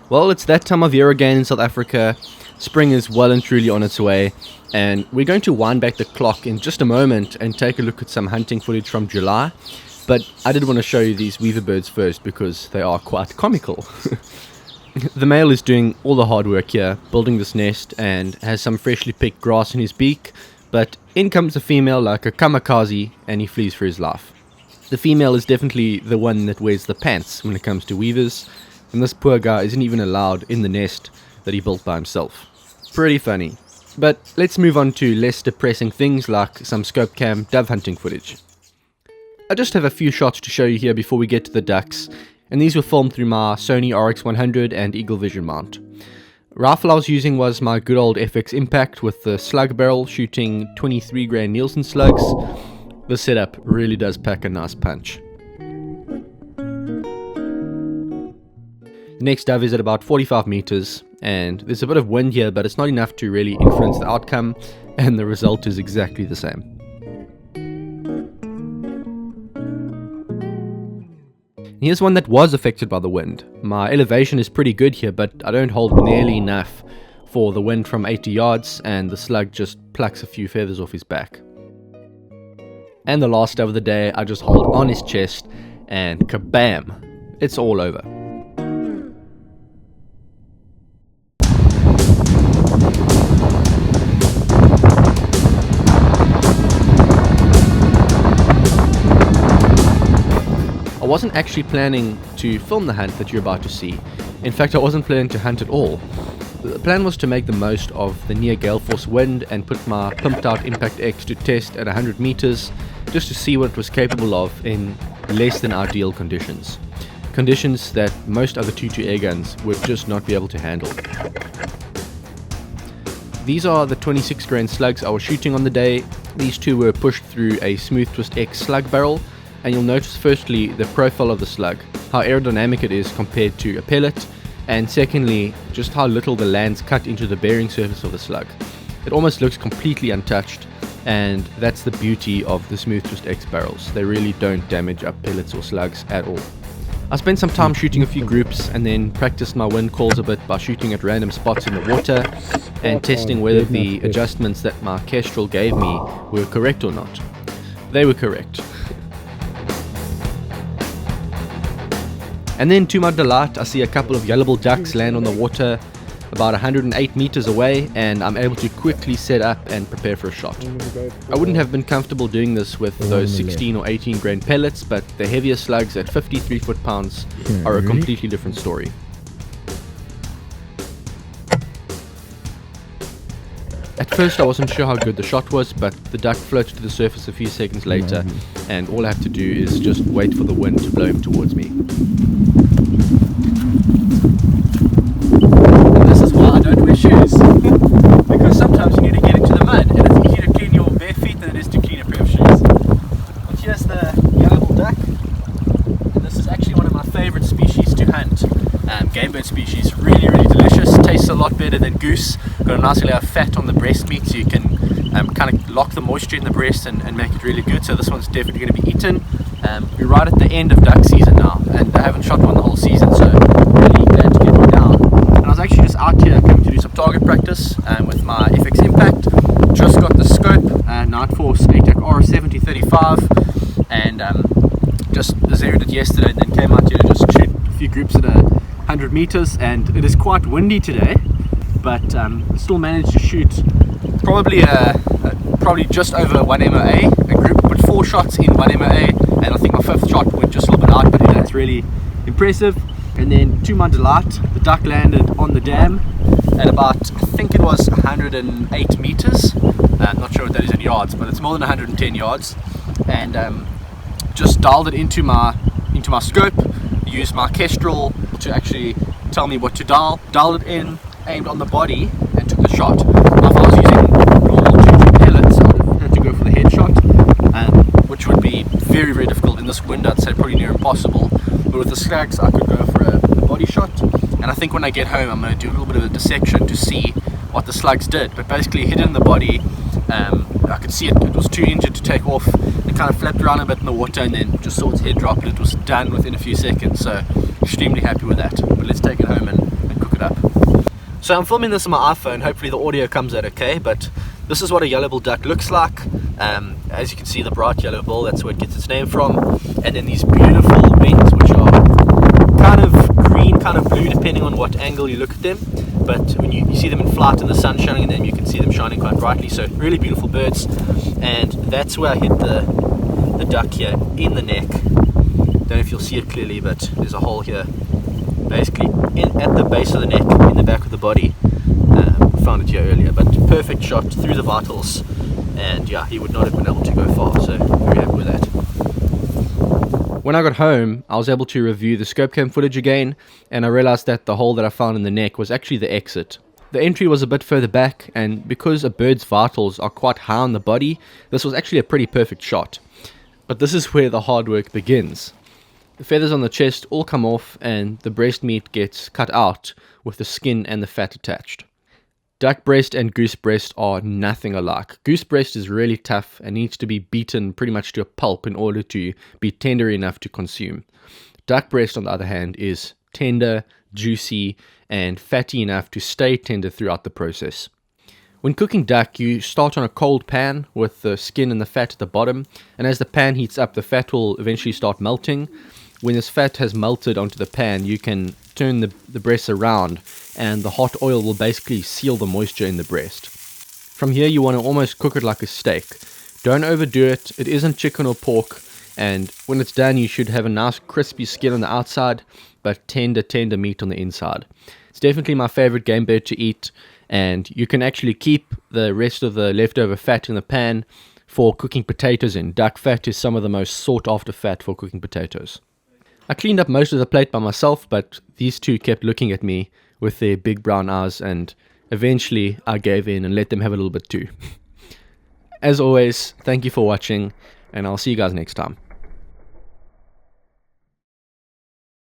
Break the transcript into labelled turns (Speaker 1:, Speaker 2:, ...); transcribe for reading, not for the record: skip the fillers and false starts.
Speaker 1: Well, it's that time of year again in South Africa. Spring is well and truly on its way, and we're going to wind back the clock in just a moment and take a look at some hunting footage from July. But I did want to show you these weaver birds first because they are quite comical. The male is doing all the hard work here, building this nest, and has some freshly picked grass in his beak, but in comes the female like a kamikaze and he flees for his life. The female is definitely the one that wears the pants when it comes to weavers, and this poor guy isn't even allowed in the nest that he built by himself. Pretty funny. But let's move on to less depressing things like some scope cam dove hunting footage. I just have a few shots to show you here before we get to the ducks, and these were filmed through my Sony RX100 and Eagle Vision mount. Rifle I was using was my good old FX Impact with the slug barrel shooting 23 grain Nielsen slugs. The setup really does pack a nice punch. The next dove is at about 45 meters, and there's a bit of wind here, but it's not enough to really influence the outcome, and the result is exactly the same. Here's one that was affected by the wind. My elevation is pretty good here, but I don't hold nearly enough for the wind from 80 yards, and the slug just plucks a few feathers off his back. And the last dove of the day, I just hold on his chest, and kabam! It's all over. I wasn't actually planning to film the hunt that you're about to see. In fact, I wasn't planning to hunt at all. The plan was to make the most of the near gale force wind and put my pumped out Impact X to test at 100 meters just to see what it was capable of in less than ideal conditions. Conditions that most other 2.2 air guns would just not be able to handle. These are the 26 grain slugs I was shooting on the day. These two were pushed through a Smooth Twist X slug barrel. And you'll notice firstly the profile of the slug, how aerodynamic it is compared to a pellet, and secondly just how little the lands cut into the bearing surface of the slug. It almost looks completely untouched, and that's the beauty of the Smooth Twist X barrels. They really don't damage up pellets or slugs at all. I spent some time shooting a few groups and then practiced my wind calls a bit by shooting at random spots in the water and testing whether the adjustments that my Kestrel gave me were correct or not. They were correct. And then to my delight, I see a couple of yellow-billed ducks land on the water about 108 meters away, and I'm able to quickly set up and prepare for a shot. I wouldn't have been comfortable doing this with those 16 or 18 grain pellets, but the heavier slugs at 53 foot-pounds are a completely different story. At first I wasn't sure how good the shot was, but the duck floated to the surface a few seconds later, and all I have to do is just wait for the wind to blow him towards me. And this is why I don't wear shoes, because sometimes you need to get into the mud, and it's easier to clean your bare feet than it is to clean a pair of shoes. But here's the yellow-billed duck, and this is actually one of my favorite species to hunt. Game bird species, really delicious, tastes a lot better than goose. Got a nice layer of fat on the breast meat, so you can kind of lock the moisture in the breast and make it really good. So this one's definitely going to be eaten. We're right at the end of duck season now, and I haven't shot one the whole season, so really glad to get one down. And I was actually just out here coming to do some target practice with my FX Impact. Just got the scope, Night Force ATAC R7035, and just zeroed it yesterday, and then came out here to just shoot a few groups at 100 meters, and it is quite windy today, but still managed to shoot probably just over 1 MOA. A group put 4 shots in 1 MOA, and I think my 5th shot went just a little bit out, but that's really impressive. And then to my delight, the duck landed on the dam at about, I think it was 108 meters. I'm not sure what that is in yards, but it's more than 110 yards. And just dialed it into my scope, used my Kestrel to actually tell me what to dialed it in, aimed on the body, and took the shot. Now if I was using normal 2.2 pellets, I would have had to go for the headshot, which would be very difficult in this wind. I'd say probably near impossible. But with the slugs, I could go for a body shot, and I think when I get home I'm going to do a little bit of a dissection to see what the slugs did. But basically hit it in the body. I could see it was too injured to take off. It kind of flapped around a bit in the water and then just saw its head drop, and it was done within a few seconds. So extremely happy with that. But let's take it home and it up. So I'm filming this on my iPhone, hopefully the audio comes out okay, but this is what a yellow-billed duck looks like. As you can see, the bright yellow bill, that's where it gets its name from. And then these beautiful wings, which are kind of green, kind of blue, depending on what angle you look at them. But when you see them in flight and the sun shining in them, you can see them shining quite brightly. So really beautiful birds. And that's where I hit the duck here in the neck. Don't know if you'll see it clearly, but there's a hole here, basically at the base of the neck, in the back of the body. Found it here earlier, but perfect shot through the vitals, and yeah, he would not have been able to go far, so very happy with that. When I got home, I was able to review the scope cam footage again, and I realized that the hole that I found in the neck was actually the exit. The entry was a bit further back, and because a bird's vitals are quite high on the body, this was actually a pretty perfect shot. But this is where the hard work begins. The feathers on the chest all come off, and the breast meat gets cut out with the skin and the fat attached. Duck breast and goose breast are nothing alike. Goose breast is really tough and needs to be beaten pretty much to a pulp in order to be tender enough to consume. Duck breast, on the other hand, is tender, juicy, and fatty enough to stay tender throughout the process. When cooking duck, you start on a cold pan with the skin and the fat at the bottom, and as the pan heats up, the fat will eventually start melting. When this fat has melted onto the pan, you can turn the breast around, and the hot oil will basically seal the moisture in the breast. From here, you want to almost cook it like a steak. Don't overdo it. It isn't chicken or pork, and when it's done, you should have a nice crispy skin on the outside, but tender meat on the inside. It's definitely my favorite game bird to eat, and you can actually keep the rest of the leftover fat in the pan for cooking potatoes in. Duck fat is some of the most sought after fat for cooking potatoes. I cleaned up most of the plate by myself, but these two kept looking at me with their big brown eyes, and eventually I gave in and let them have a little bit too. As always, thank you for watching, and I'll see you guys next time.